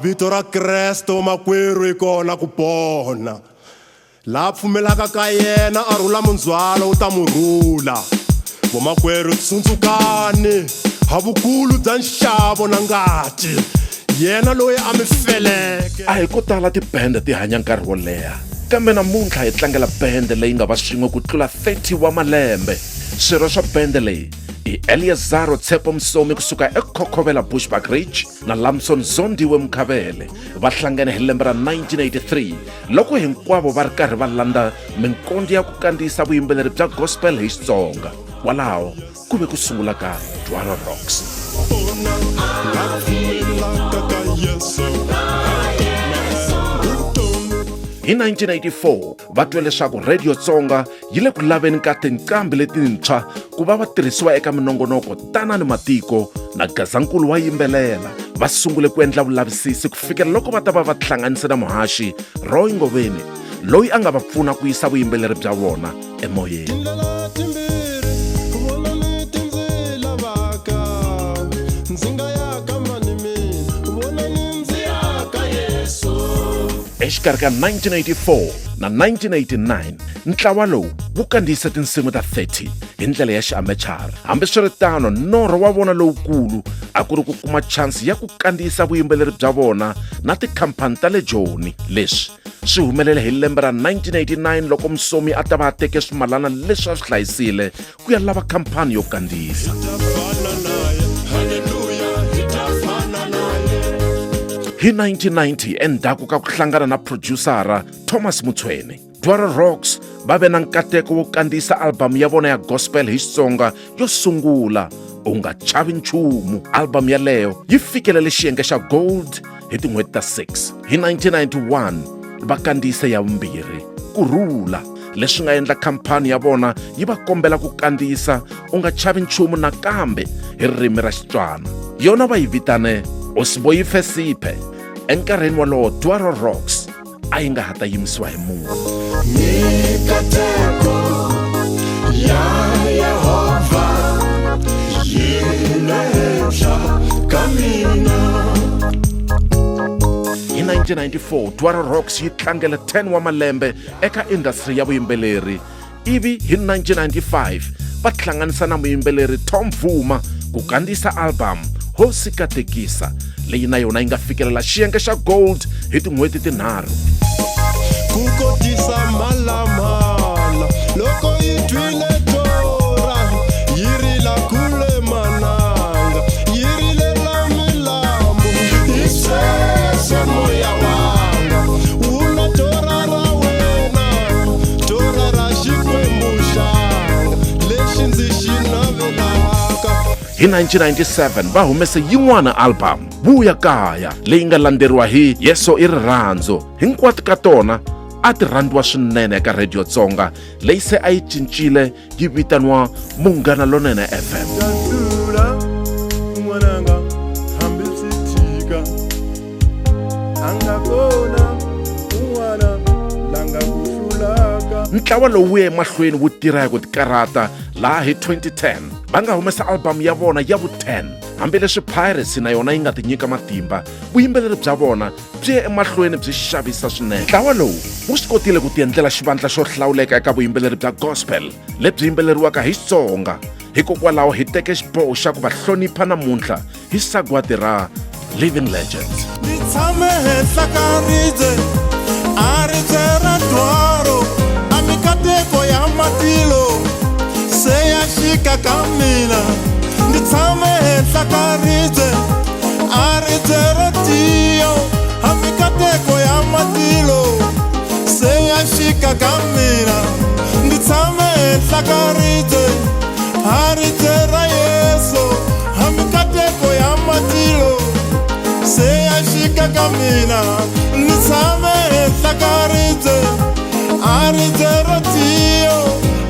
vito ra Kreste makwerhu hi kona ku pona. La pfumelaka ka yena a rhula mundzhwalo u ta murhula. Vomakwerhu tsundzukani havukulu bya nxavo na ngati. Yena loyi a mi feleke. A hi ko tala tibende ti hanya nkarhi wo leha, kambe namuntlha hi tlangela bende leyi nga va swin'we ku tlula 30 wa malembe. Swirho swa bende leyi i Eliazaro Tshepo Msomi kusuka eKhokhovela Bushbuck Ridge na Lamson Zondiwe Mkhavele. Va hlangane hi lembe ra 1983 loko hinkwavo va ri karhi va landza minkondo ya ku kandziyisa vuyimbeleri bya gospel hi Xitsonga. Kwalaho ku ve ku sungula ka Dwala Rocks. Hi 1984 va twe leswaku Radio Tsonga yi le ku laveni ka tinqambi letintshwa ku va tirhisiwa eka minongonoko Tanani Matiko na Gazankulu wa Yimbelela. Va sungule ku endla vulavisisi ku fikela loko va ta va hlanganise na muhaxi Roy Ngoveni loyi a nga va pfuna ku yisa vuyimbeleri bya vona emoyeni. Exikarhi ka 1984 na 1989 ntlawa lowu wu kandziyise tinsimu ta 30 hi ndlela ya xiamechara. Hambiswiritano norho wa vona lowukulu a ku ri ku kuma chansi ya ku kandziyisa vuyimbeleri bya vona na tikhampani ta le Joni. Leswi swi humelele hi lembe ra 1989 loko Msomi a ta va a teke swimalana leswi a swi hlayisile ku ya lava khampani yo kandziyisa. Hi 1990 endzhaku ka ku hlangana na producera Thomas Mutshweni, Dwala Rocks va ve na nkateko wo kandziyisa album ya vona ya gospel hi Xitsonga yo sungula, U nga chavi nchumu. Album yaleyo yi fikelele xiyenge xa gold hi tin'hweti ta 6. Hi 1991 va kandziyise ya vumbirhi, Kurhula, leswi nga endla khampani ya vona yi va kombela ku kandziyisa U nga chavi nchumu nakambe hi ririmi ra Xitswana. Yona va yi vitane Usiboyife Siphe. Enkarhini walowo Dwala Rocks a yi nga hata yimisiwa hi munhu. Mikateko ya Yehova yilecha kamina. Hi 1994 Dwala Rocks yi tlangele 10 wa malembe eka industry ya vuyimbeleri. Ivi hi 1995 va hlanganisa na muyimbeleri Tom Vuma ku kandziyisa album Hosi Katekisa leyi na yona yi nga fikelela xiyenge xa gold hi tin'hweti tinharhu. Ku kotisa malamala loko yi twile tora yi rila kule mananga yi rilela milambu yi sweswe moya wanga una tora ra wena tora ra xikwembu xanga lexi ndzi xi navelaka. Hi 1997 va humese yin'wana album, Vuya Kaya, leyi nga landzeriwa hi Yeso i rirhandzu. Hinkwato ka tona a ti rhandziwa swinene eka Radio Tsonga leyi se a yi cincile yi vitaniwa Munghana Lonene FM. Ntlawa lowu wu ye mahlweni wu tirha hi ku tikarata laha hi 2010 va nga humesa album ya vona ya vu-10. Hambileswi Piracy na yona yi nga ti nyika matimba, vuyimbeleri bya vona byi ye emahlweni byi xavisa swinene. Ntlawa lowu wu swi kotile ku tiendlela xivandla xo hlawuleka eka vuyimbeleri bya gospel lebyi yimbeleriwaka hi Xitsonga. Hikokwalaho hi teke xiboho xa ku va hlonipha namuntlha hi sagwadi ra Living Legends. Ni tshame henhla ka ribye a ribye ra Dwaro a mikateko ya matilo se ya xika ka mina. Ni tshame henhla ka ribye a ribye ra Tiyo a mikateko ya matilo se ya xika ka mina. Ni tshame henhla ka ribye a ribye ra Yesu a mikateko ya matilo se ya xika ka mina. Ni tshame henhla ka ribye a ribye ra Tiyo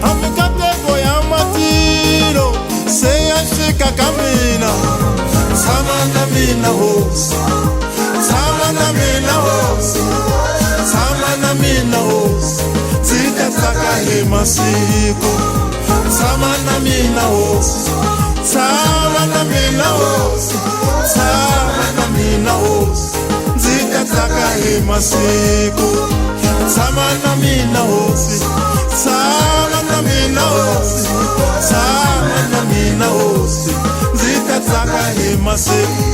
a mikateko ya matilo se ya xika ka mina. Tshama na mina hosi, tshama na mina hosi, tshama na mina hosi, ndzi ta tsaka hi masiku. Tshama na mina hosi, tshama na mina hosi, tshama na mina hosi. hi masiku. Tshama na mina hosi, tshama na mina hosi, tshama na mina hosi, ndzi ta tsaka hi masiku.